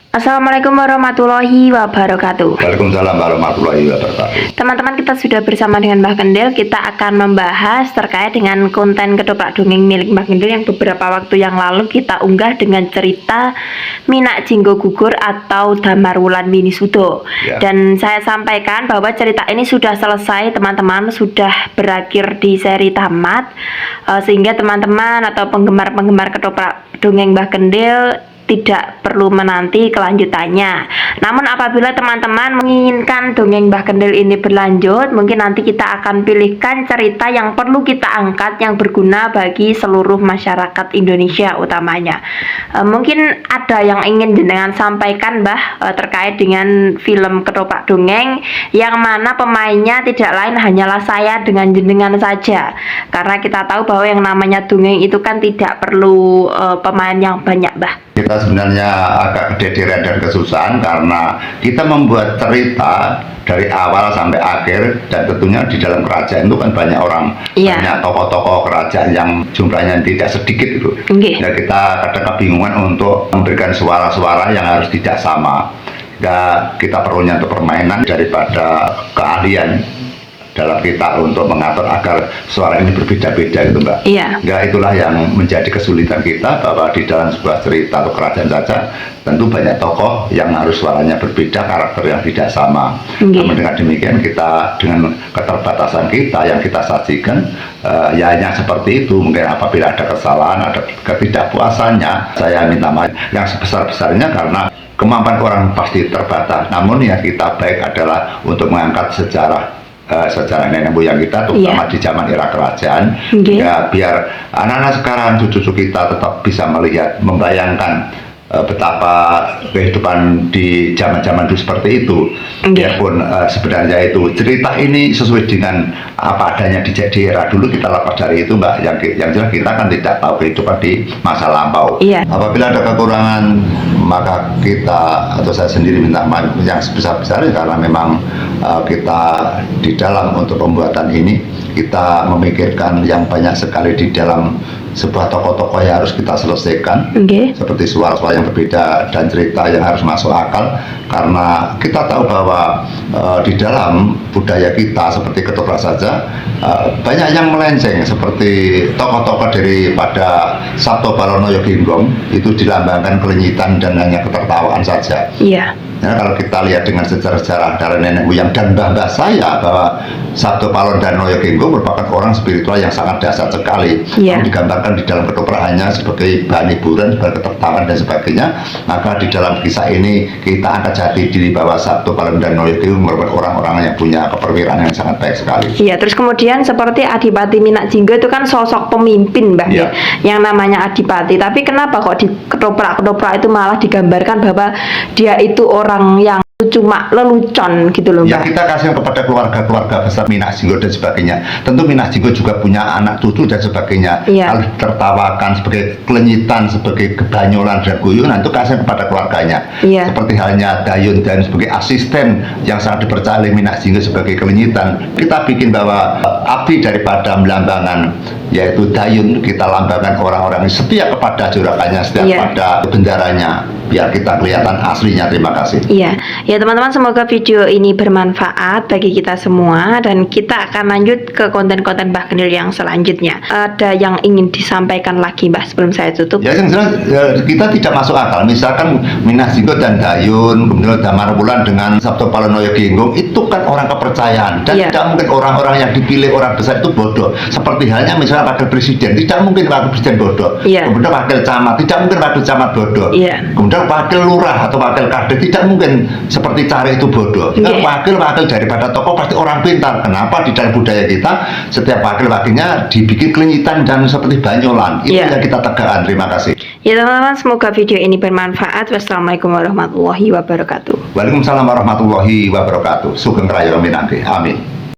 Assalamualaikum warahmatullahi wabarakatuh. Waalaikumsalam warahmatullahi wabarakatuh. Teman-teman, kita sudah bersama dengan Mbah Kendil. Kita akan membahas terkait dengan konten ketoprak dongeng milik Mbah Kendil yang beberapa waktu yang lalu kita unggah dengan cerita Minak Jinggo Gugur atau Damar Wulan Mini Sudo. Dan saya sampaikan bahwa cerita ini sudah selesai, teman-teman, sudah berakhir di seri tamat, sehingga teman-teman atau penggemar-penggemar ketoprak dongeng Mbah Kendil tidak perlu menanti kelanjutannya. Namun apabila teman-teman menginginkan dongeng Mbah Kendil ini berlanjut, mungkin nanti kita akan pilihkan cerita yang perlu kita angkat yang berguna bagi seluruh masyarakat Indonesia utamanya. Mungkin ada yang ingin jenengan sampaikan, Mbah, terkait dengan film ketoprak dongeng yang mana pemainnya tidak lain hanyalah saya dengan jenengan saja. Karena kita tahu bahwa yang namanya dongeng itu kan tidak perlu pemain yang banyak, Mbah. Kita sebenarnya agak kedederan dan kesusahan karena kita membuat cerita dari awal sampai akhir, dan tentunya di dalam kerajaan itu kan banyak orang, banyak tokoh-tokoh kerajaan yang jumlahnya tidak sedikit itu. Dan kita kadang kebingungan untuk memberikan suara-suara yang harus tidak sama. Dan kita perlunya untuk permainan daripada keahlian dalam kita untuk mengatur agar suara ini berbeda-beda gitu, Mbak. Nah, itulah yang menjadi kesulitan kita, bahwa di dalam sebuah cerita atau kerajaan saja tentu banyak tokoh yang harus suaranya berbeda, karakter yang tidak sama. Namun dengan demikian kita dengan keterbatasan kita yang kita sajikan, ya hanya seperti itu. Mungkin apabila ada kesalahan, ada ketidakpuasannya, saya minta maaf yang sebesar-besarnya karena kemampuan orang pasti terbatas. Namun yang kita baik adalah untuk mengangkat sejarah nenek moyang kita, terutama di zaman era kerajaan, ya biar anak-anak sekarang, cucu-cucu kita tetap bisa melihat, membayangkan betapa kehidupan di zaman-zaman dulu seperti itu. Biarpun sebenarnya itu cerita ini sesuai dengan apa adanya di era dulu, kita lepas dari itu, Mbak. Yang jelas kita kan tidak tahu kehidupan di masa lampau. Apabila ada kekurangan, maka kita atau saya sendiri minta maaf yang sebesar-besarnya, karena memang kita di dalam untuk pembuatan ini kita memikirkan yang banyak sekali di dalam sebuah tokoh-tokoh yang harus kita selesaikan, seperti suara-suara yang berbeda dan cerita yang harus masuk akal, karena kita tahu bahwa di dalam budaya kita seperti ketoprak saja banyak yang melenceng, seperti tokoh-tokoh daripada Sabto Balono Yoginggong itu dilambangkan kelenyitan dan hanya ketertawaan saja. Nah, kalau kita lihat dengan sejarah-sejarah dari nenek moyang dan mbah-mbah saya, bahwa Sabto Balono Yoginggong merupakan orang spiritual yang sangat dahsyat sekali, yang digambarkan di dalam ketoprak hanya sebagai bahan hiburan, sebagai ketertawaan dan sebagainya. Maka di dalam kisah ini kita angkat jati diri bahwa Sabto Balono Yoginggong merupakan orang-orang yang punya keperwiraan yang sangat baik sekali. Terus kemudian seperti Adipati Minak Jinggo itu kan sosok pemimpin, Mbah, yang namanya Adipati. Tapi kenapa kok di ketoprak-ketoprak itu malah digambarkan bahwa dia itu orang yang cuma lelucon gitu loh, Mbak? Ya, kita kasihan kepada keluarga-keluarga besar Minak Jinggo dan sebagainya. Tentu Minak Jinggo juga punya anak cucu dan sebagainya. Kalau ditertawakan sebagai kelenyitan, sebagai kebanyolan dan guyonan, itu kasihan kepada keluarganya. Seperti halnya Dayun dan sebagai asisten yang sangat dipercaya oleh Minak Jinggo sebagai kelenyitan. Kita bikin bahwa api daripada melambangkan, yaitu Dayun, kita lambangkan orang-orang yang setia kepada juragannya, setia kepada bendaranya, biar kita kelihatan aslinya. Terima kasih. Ya teman-teman, semoga video ini bermanfaat bagi kita semua, dan kita akan lanjut ke konten-konten Mbah Kendil yang selanjutnya. Ada yang ingin disampaikan lagi, Mbah, sebelum saya tutup? Ya, yang jelas kita tidak masuk akal. Misalkan Minak Jinggo dan Dayun, kemudian Damar Wulan dengan Sabto Balono Yoginggong, itu kan orang kepercayaan, dan tidak mungkin orang-orang yang dipilih orang besar itu bodoh. Seperti halnya misalnya wakil presiden, tidak mungkin wakil presiden bodoh. Kemudian wakil camat, tidak mungkin wakil camat bodoh. Kemudian wakil lurah atau wakil kades, tidak mungkin seperti Cari itu bodoh. Wakil-wakil daripada tokoh pasti orang pintar. Kenapa? Di dalam budaya kita setiap wakil-wakilnya dibikin kelenyitan dan seperti banyolan. Itu yang kita tegakkan. Terima kasih. Ya teman-teman, semoga video ini bermanfaat. Wassalamualaikum warahmatullahi wabarakatuh. Waalaikumsalam warahmatullahi wabarakatuh. Sugeng Raya Minangke. Amin.